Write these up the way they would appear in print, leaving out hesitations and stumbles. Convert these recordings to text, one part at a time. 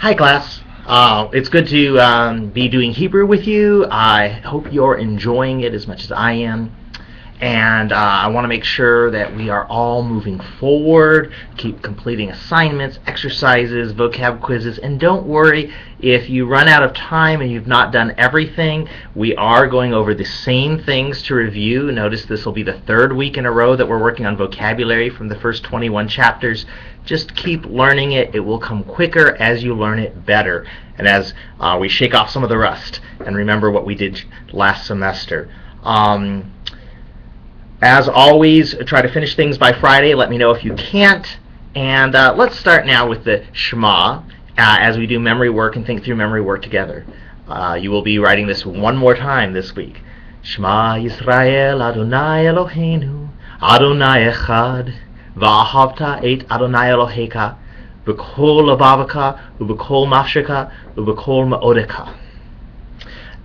Hi, class. It's good to be doing Hebrew with you. I hope you're enjoying it as much as I am. And I want to make sure that we are all moving forward, keep completing assignments, exercises, vocab quizzes, and don't worry if you run out of time and you've not done everything. We are going over the same things to review. Notice this will be the third week in a row that we're working on vocabulary from the first 21 chapters. Just keep learning it. It will come quicker as you learn it better, and as we shake off some of the rust and remember what we did last semester. As always, try to finish things by Friday. Let me know if you can't. And let's start now with the Shema as we do memory work and think through memory work together. You will be writing this one more time this week. Shema Yisrael Adonai Eloheinu Adonai Echad Va'ahavta et Adonai Eloheka B'kol Lavavaka U'b'kol Mafsheka U'b'kol Ma'odeka.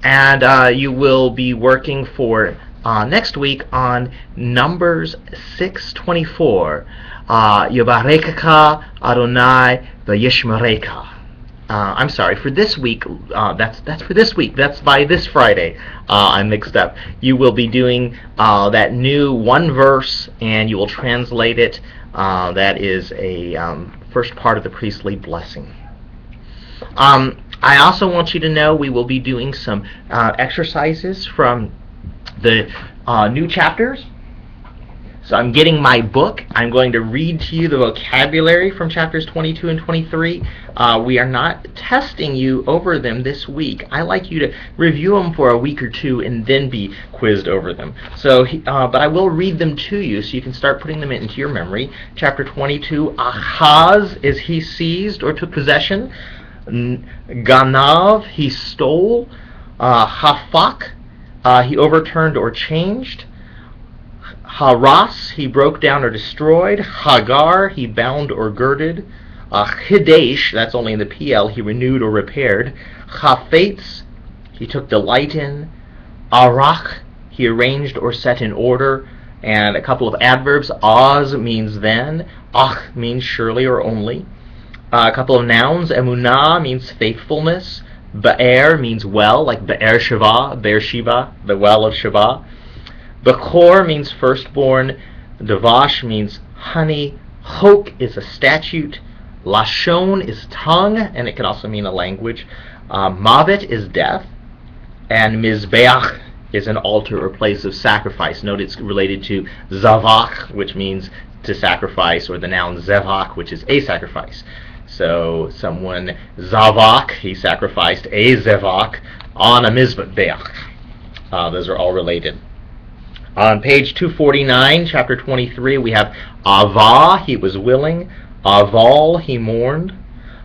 And you will be working for next week on Numbers 6:24. Yobarekaka Adonai v'yishmereka. I'm sorry, for this week. That's for this week. That's by this Friday. I'm mixed up. You will be doing that new one verse, and you will translate it. That is a first part of the priestly blessing. I also want you to know we will be doing some exercises from the new chapters. So I'm getting my book. I'm going to read to you the vocabulary from chapters 22 and 23. We are not testing you over them this week. I like you to review them for a week or two and then be quizzed over them. So, but I will read them to you so you can start putting them into your memory. Chapter 22, Ahaz is he seized or took possession. Ganav, he stole. Hafak, he overturned or changed. Haras, he broke down or destroyed. Hagar, he bound or girded. Hidesh, that's only in the PL, he renewed or repaired. Chafetz, he took delight in. Arach, he arranged or set in order. And a couple of adverbs. Oz means then. Ach means surely or only. A couple of nouns. Emunah means faithfulness. Be'er means well, like Be'er Sheva, the well of Sheva. Bechor means firstborn. Devash means honey. Chok is a statute. Lashon is tongue, and it can also mean a language. Mavet is death. And Mizbeach is an altar or place of sacrifice. Note it's related to Zavach, which means to sacrifice, or the noun Zevach, which is a sacrifice. So someone Zavak, he sacrificed a Zevach on a Mizbeach. Those are all related. On page 249, chapter 23, we have Avah, he was willing. Aval, he mourned.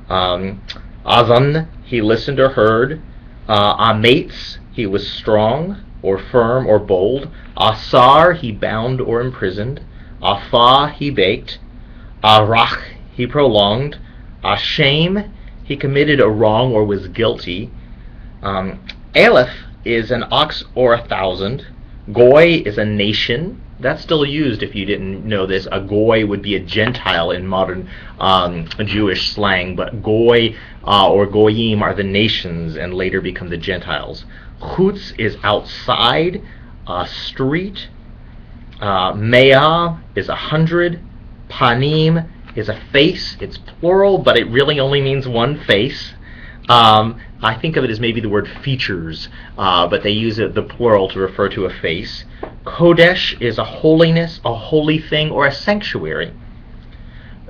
Azan, he listened or heard. Ametz, he was strong or firm or bold. Asar, he bound or imprisoned. Afah, he baked. Arach, he prolonged. Ashem, he committed a wrong or was guilty. Aleph is an ox or 1,000. Goy is a nation. That's still used if you didn't know this. A goy would be a Gentile in modern Jewish slang, but goy or goyim are the nations and later become the Gentiles. Chutz is outside, street. Mea is 100. Panim is a face. It's plural, but it really only means one face. I think of it as maybe the word features, but they use the plural to refer to a face. Kodesh is a holiness, a holy thing, or a sanctuary.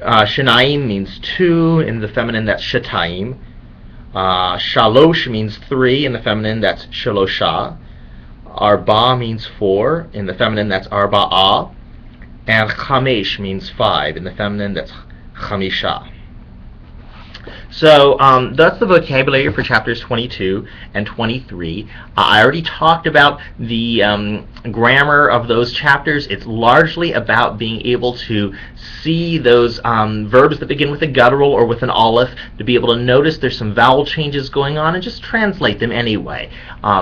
Shanaim means two. In the feminine, that's shatayim. Shalosh means three. In the feminine, that's shalosha. Arba means four. In the feminine, that's arba'ah. And chamesh means five. In the feminine, that's chamisha. So that's the vocabulary for chapters 22 and 23. I already talked about the grammar of those chapters. It's largely about being able to see those verbs that begin with a guttural or with an aleph, to be able to notice there's some vowel changes going on and just translate them anyway.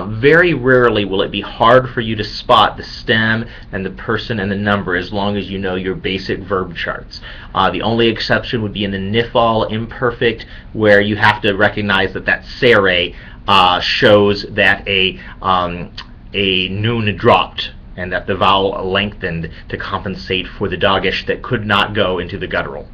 Very rarely will it be hard for you to spot the stem and the person and the number as long as you know your basic verb charts. The only exception would be in the nifal, imperfect where you have to recognize that Sere shows that a nun dropped, and that the vowel lengthened to compensate for the dogish that could not go into the guttural.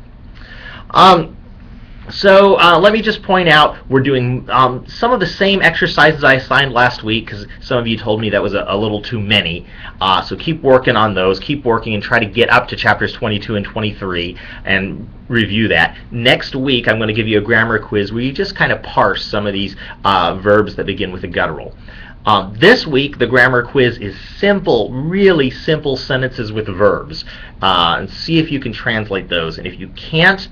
So let me just point out, we're doing some of the same exercises I assigned last week, because some of you told me that was a little too many. So keep working on those. Keep working and try to get up to chapters 22 and 23 and review that. Next week, I'm going to give you a grammar quiz where you just kind of parse some of these verbs that begin with a guttural. This week, the grammar quiz is simple, really simple sentences with verbs. And see if you can translate those. And if you can't,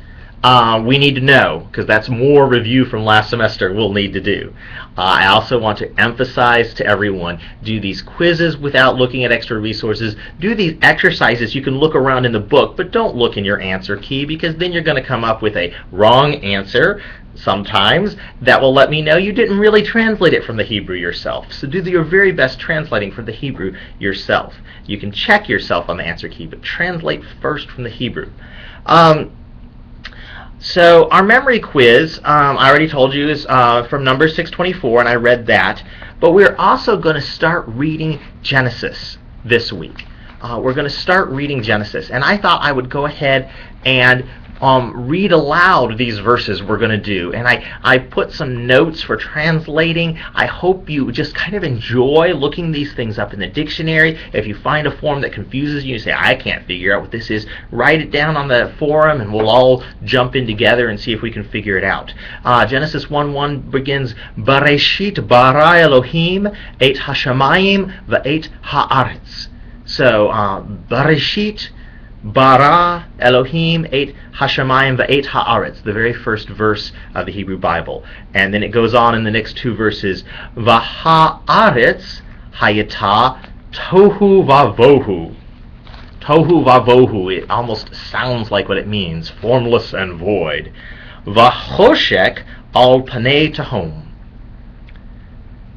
we need to know, because that's more review from last semester we'll need to do. I also want to emphasize to everyone, do these quizzes without looking at extra resources. Do these exercises. You can look around in the book, but don't look in your answer key, because then you're going to come up with a wrong answer sometimes that will let me know you didn't really translate it from the Hebrew yourself. So do your very best translating from the Hebrew yourself. You can check yourself on the answer key, but translate first from the Hebrew. So our memory quiz, I already told you, is from Numbers 6:24, and I read that. But we're also going to start reading Genesis this week. We're going to start reading Genesis, and I thought I would go ahead and read aloud these verses we're going to do. And I put some notes for translating. I hope you just kind of enjoy looking these things up in the dictionary. If you find a form that confuses you, you say, I can't figure out what this is, write it down on the forum, and we'll all jump in together and see if we can figure it out. Genesis 1:1 begins, Bereshit bara Elohim et hashamayim ve'et haaretz. So, Bereshit bara Elohim et hashamayim ve'et haaretz, the very first verse of the Hebrew Bible. And then it goes on in the next two verses, V'haaretz hayata tohu vavohu. Tohu vavohu, it almost sounds like what it means, formless and void. V'choshek al panei tahom.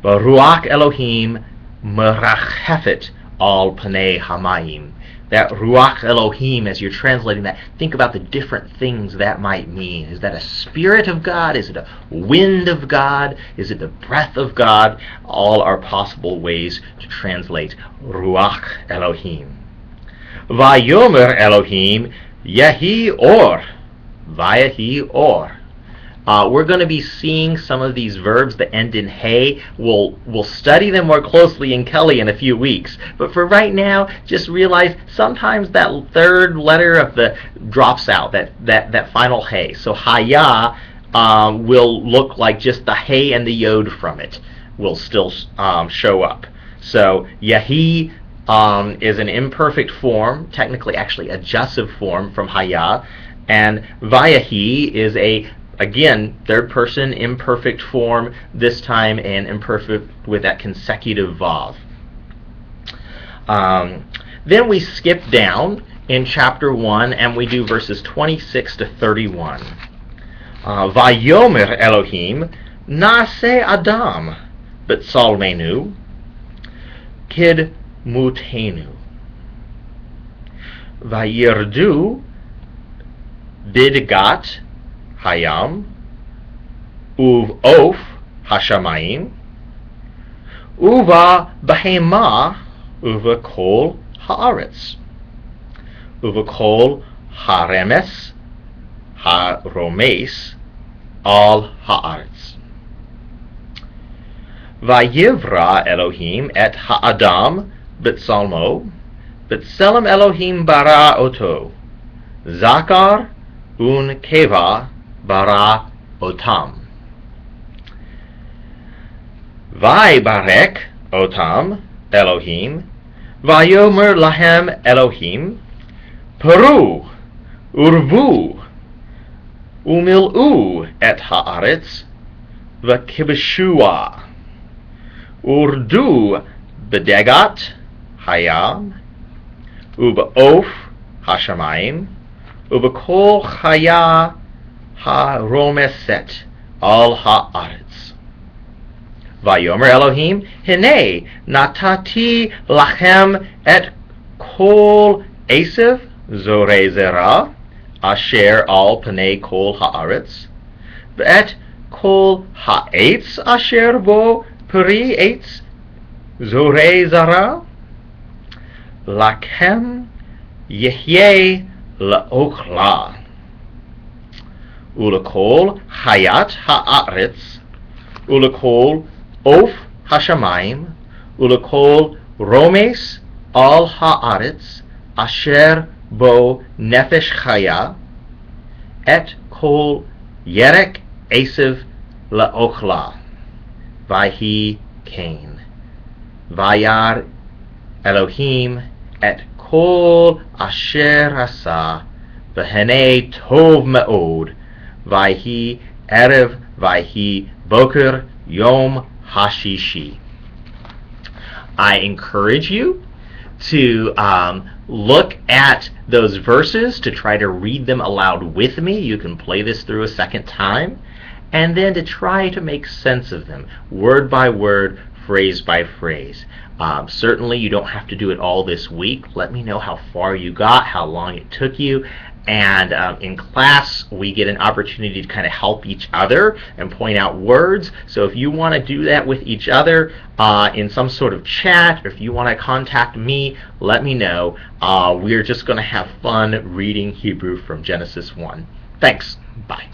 V'ruach Elohim merachefet al panei hamayim. That Ruach Elohim, as you're translating that, think about the different things that might mean. Is that a spirit of God? Is it a wind of God? Is it the breath of God? All are possible ways to translate Ruach Elohim. Vayomer Elohim Yehi Or. Vayehi Or. We're going to be seeing some of these verbs that end in hey. We'll study them more closely in Kelly in a few weeks. But for right now, just realize sometimes that third letter of the drops out, that final hey. So haya will look like just the hey and the yod from it will still show up. So yahi is an imperfect form, technically actually a adjussive form from haya, and vayahi is again, third person, imperfect form, this time an imperfect with that consecutive vav. Then we skip down in chapter 1 and we do verses 26 to 31. Vayomer Elohim Nase Adam B'Tsalmenu Kid Mutenu Vayirdu Bidgat Hayam, Uv Of Hashamayim, Uva Behema, Uva Kol Haaretz, Uva Kol Haremes, Haromes, Al Haaretz. Vayivra Elohim et Haadam B'Tsalmo, B'Tselem Elohim bara oto, Zakar un Keva bara otam. Vaybarek otam Elohim, vayomer lahem Elohim, Peru, urvu, umil'u et haaretz, v'kibeshua, urdu bedegat hayam, ube'of hashamayim, ubekol chaya ha-romeset al haaretz. Vayomer Elohim, hine natati lachem et kol esev zorei zera asher al panei kol haaretz, ואת כל העץ אשר בו פרי עץ זורעי זרע, לכם יחיה לאוכלה. ולכל חיית הארץ, ולכל עוף השמיים, ולכל רומס על הארץ, אשר בו נפש חיה, את כל ירק עשב לאוכלה. ויהי כן. וירא אלוהים את כל אשר עשה, והנה טוב מאוד. ויהי ערב ויהי בוקר יום השישי. I encourage you to look at those verses, to try to read them aloud with me. You can play this through a second time, and then to try to make sense of them, word by word, phrase by phrase. Certainly you don't have to do it all this week. Let me know how far you got, how long it took you. And in class, we get an opportunity to kind of help each other and point out words. So if you want to do that with each other in some sort of chat, or if you want to contact me, let me know. We're just going to have fun reading Hebrew from Genesis 1. Thanks. Bye.